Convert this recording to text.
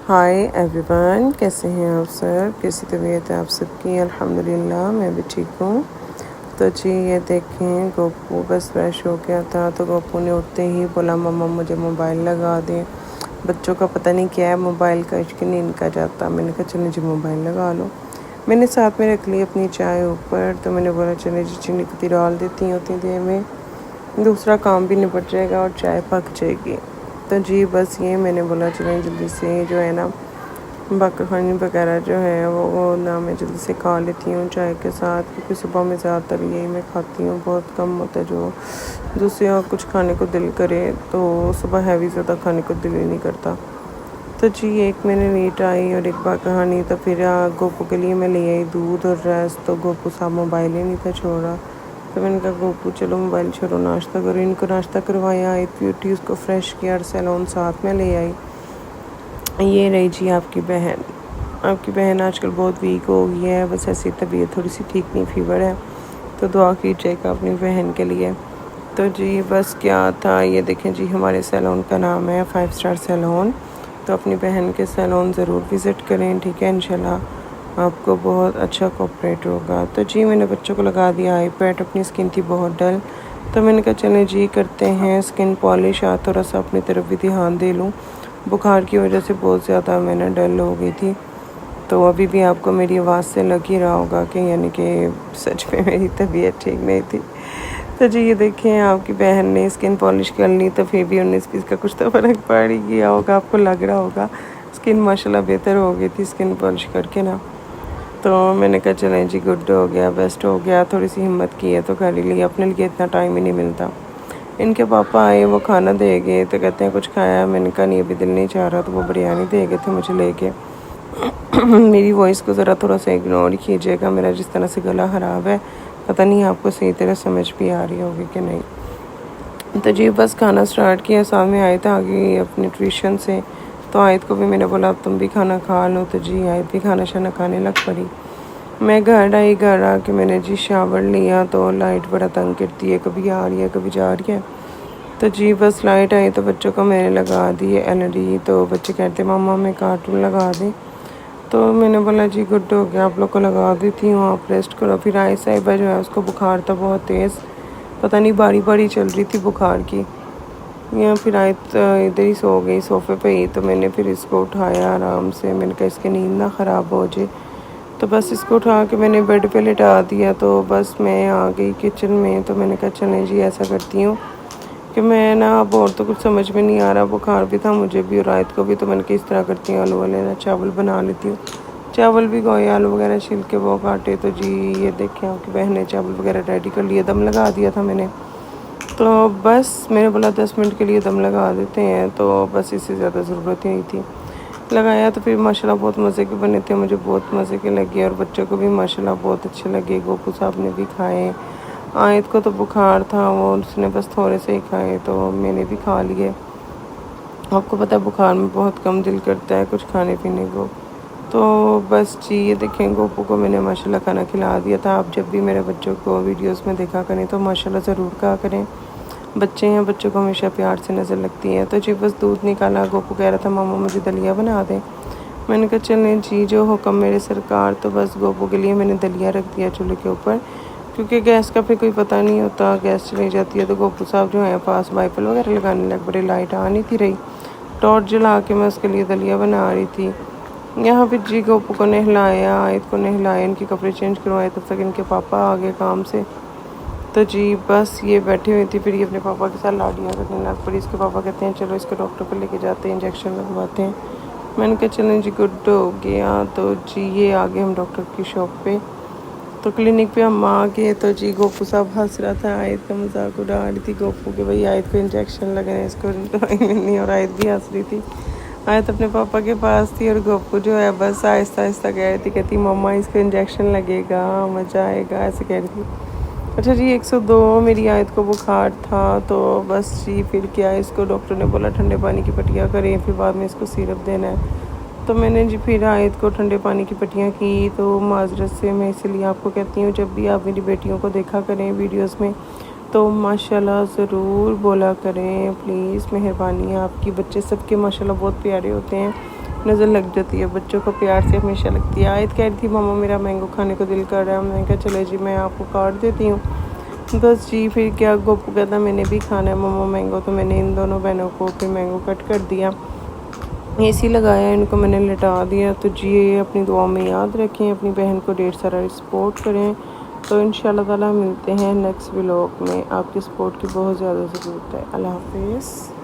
Hi everyone, कैसे हैं आप सब? कैसी तबीयत है आप सबकी? अल्हम्दुलिल्लाह मैं भी ठीक हूँ। तो जी ये देखें, गोपू बस फ्रेश हो गया था तो गोपू ने उठते ही बोला मम्मा मुझे मोबाइल लगा दें। बच्चों का पता नहीं क्या है, मोबाइल का इश्क नहीं इनका जाता। मैंने कहा चलो जी मोबाइल लगा लो। मैंने साथ में रख ली अपनी चाय ऊपर, तो मैंने बोला चले जी चीनी पत्ती डाल देती हूँ उतनी देर में, दूसरा काम भी निपट जाएगा और चाय पक जाएगी। तो जी बस ये मैंने बोला चलें जल्दी से जो है ना खानी वगैरह जो है वो ना मैं जल्दी से खा लेती हूँ चाय के साथ, क्योंकि सुबह में ज़्यादातर यही मैं खाती हूँ। बहुत कम होता है जो दूसरे और कुछ खाने को दिल करे, तो सुबह हैवी ज़्यादा खाने को दिल ही नहीं करता। तो जी एक मैंने लेट आई और एक बार कहानी, तो फिर गोपू के लिए मैं ले आई दूध और रस। तो गोपू साहब मोबाइल ही नहीं था छोड़ा, तो मैंने कहा गोपू चलो मोबाइल छोड़ो, नाश्ता करो। इनको नाश्ता करवाया, एक ब्यूटी उसको फ्रेश किया और सैलून साथ में ले आई। ये रही जी आपकी बहन आजकल बहुत वीक हो गई है, बस ऐसी तबीयत थोड़ी सी ठीक नहीं, फीवर है। तो दुआ कीजिएगा अपनी बहन के लिए। तो जी बस क्या था, ये देखें जी हमारे सैलून का नाम है 5 स्टार सैलून। तो अपनी बहन के सैलून ज़रूर विज़िट करें, ठीक है? इंशाल्लाह आपको बहुत अच्छा कोऑपरेट होगा। तो जी मैंने बच्चों को लगा दिया आई पैड, अपनी स्किन थी बहुत डल, तो मैंने कहा चलें जी करते हैं स्किन पॉलिश। थोड़ा सा अपनी तरफ भी ध्यान दे लूँ, बुखार की वजह से बहुत ज़्यादा मैं डल हो गई थी। तो अभी भी आपको मेरी आवाज़ से लग ही रहा होगा कि यानी कि सच में मेरी तबीयत ठीक नहीं थी। तो जी ये देखें आपकी बहन ने स्किन पॉलिश कर ली, तो फिर भी 19-20 का कुछ तो फ़र्क पड़ ही गया होगा, आपको लग रहा होगा। स्किन माशाल्लाह बेहतर हो गई थी स्किन पॉलिश करके ना। तो मैंने कहा चलें जी गुड हो गया, बेस्ट हो गया, थोड़ी सी हिम्मत की है तो कर ही लिया। अपने लिए इतना टाइम ही नहीं मिलता। इनके पापा आए, वो खाना दे गए, तो कहते हैं कुछ खाया? मैंने कहा नहीं अभी दिल नहीं चाह रहा, तो वो बिरयानी दे गए थे मुझे लेके। मेरी वॉइस को ज़रा थोड़ा सा इग्नोर कीजिएगा, मेरा जिस तरह से गला ख़राब है पता नहीं आपको सही तरह समझ भी आ रही होगी कि नहीं। तो जी बस खाना स्टार्ट किया, सामने आयत आ गई अपने ट्यूशन से, तो आयत को भी मैंने बोला अब तुम भी खाना खा लो। तो जी आयत भी खाना शाना खाने लग पड़ी। मैं घर आके मैंने जी शावर लिया, तो लाइट बड़ा तंग करती है, कभी आ रही है कभी जा रही है। तो जी बस लाइट आई तो बच्चों को मैंने लगा दी एलईडी। तो बच्चे कहते मामा मैं कार्टून लगा दें, तो मैंने बोला जी गुड हो गया, आप लोग को लगा देती हूँ, आप रेस्ट करो। फिर आई साहिबा जो है उसको बुखार था बहुत तेज़, पता नहीं बारी बारी चल रही थी बुखार की। या फिर आए इधर ही सो गई सोफ़े पे ही। तो मैंने फिर इसको उठाया आराम से, मैंने कहा इसकी नींद ना ख़राब हो जाए। तो बस इसको उठा के मैंने बेड पे लिटा दिया। तो बस मैं आ गई किचन में, तो मैंने कहा चलें जी ऐसा करती हूँ कि मैं ना अब और तो कुछ समझ में नहीं आ रहा, बुखार भी था मुझे भी और रात को भी। तो मैंने किस तरह करती हूँ आलू वाले ना चावल बना लेती हूँ। चावल भी गोए आलू वगैरह छिल के वो काटे। तो जी ये देखें आपकी बहन ने चावल वगैरह रेडी कर लिए, दम लगा दिया था मैंने। तो बस मैंने बोला 10 मिनट के लिए दम लगा देते हैं, तो बस इससे ज़्यादा ज़रूरत ही नहीं थी। लगाया तो फिर माशाल्लाह बहुत मज़े के बने थे, मुझे बहुत मज़े के लगे और बच्चों को भी माशाल्लाह बहुत अच्छे लगे। गोपू साहब ने भी खाए। आयत को तो बुखार था, वो उसने बस थोड़े से ही खाए, तो मैंने भी खा लिए। आपको पता है बुखार में बहुत कम दिल करता है कुछ खाने पीने को। तो बस जी ये देखें गोपू को मैंने माशाल्लाह खाना खिला दिया था। आप जब भी मेरे बच्चों को वीडियोस में देखा करें तो माशाल्लाह ज़रूर कहा करें, बच्चे हैं बच्चों को हमेशा प्यार से नज़र लगती है। तो जी बस दूध निकाला, गोपू कह रहा था मामा मुझे दलिया बना दें। मैंने कहा चलें जी जो हुक्म मेरे सरकार। तो बस गोपू के लिए मैंने दलिया रख दिया चूल्हे के ऊपर, क्योंकि गैस का फिर कोई पता नहीं होता, गैस चली जाती है। तो गोपू साहब जो है पास वाइपर वगैरह लगाने लग पड़े, लाइट आ नहीं थी रही, टॉर्च जला के मैं उसके लिए दलिया बना रही थी। यहाँ फिर जी गोपू को नहलाया, आयत को नहलाया, इनके कपड़े चेंज करवाए, तब तक इनके पापा आ गए काम से। तो जी बस ये बैठी हुई थी, फिर ये अपने पापा के साथ लाड़ियाँ करने लग पड़ी। इसके पापा कहते हैं चलो इसको डॉक्टर पर लेके जाते हैं, इंजेक्शन लगवाते हैं। मैंने कहा चलें जी गुड हो गया। तो जी ये आ गए हम डॉक्टर की शॉप पे। तो क्लिनिक पे हम आ गए, तो जी गोपू साहब हंस रहा था, आयत का मजाक उड़ा रही थी गोपू के, भाई आयत को इंजेक्शन लग रहे हैं, इसको दवाई मिलनी। और आयत भी हंस रही थी। आयत अपने पापा के पास थी और गोपू जो है बस आहिस्ता आहिस्ता कह रही थी, कहती मम्मा इसको इंजेक्शन लगेगा, मज़ा आएगा, ऐसे कह रही थी। अच्छा जी 102 मेरी आयत को बुखार था। तो बस जी फिर क्या, इसको डॉक्टर ने बोला ठंडे पानी की पट्टियाँ करें, फिर बाद में इसको सिरप देना है। तो मैंने जी फिर आयत को ठंडे पानी की पट्टियाँ की। तो माजरत से मैं इसलिए आपको कहती हूँ जब भी आप मेरी बेटियों को देखा करें वीडियोस में तो माशाल्लाह ज़रूर बोला करें, प्लीज़ मेहरबानी है आपकी। बच्चे सबके माशाल्लाह बहुत प्यारे होते हैं, नज़र लग जाती है, बच्चों को प्यार से हमेशा लगती है। आयत कह रही थी मामा मेरा मैंगो खाने को दिल कर रहा है, मैंने कहा चले जी मैं आपको काट देती हूँ। बस जी फिर क्या, गोपू कहता मैंने भी खाना है मामा मैंगो, तो मैंने इन दोनों बहनों को फिर मैंगो कट कर दिया, एसी लगाया, इनको मैंने लिटा दिया। तो जी ये अपनी दुआ में याद रखें, अपनी बहन को ढेर सारा सपोर्ट करें। तो इंशाल्लाह ताला मिलते हैं नेक्स्ट व्लॉग में, आपकी सपोर्ट की बहुत ज़्यादा ज़रूरत है। अल्लाह हाफिज़।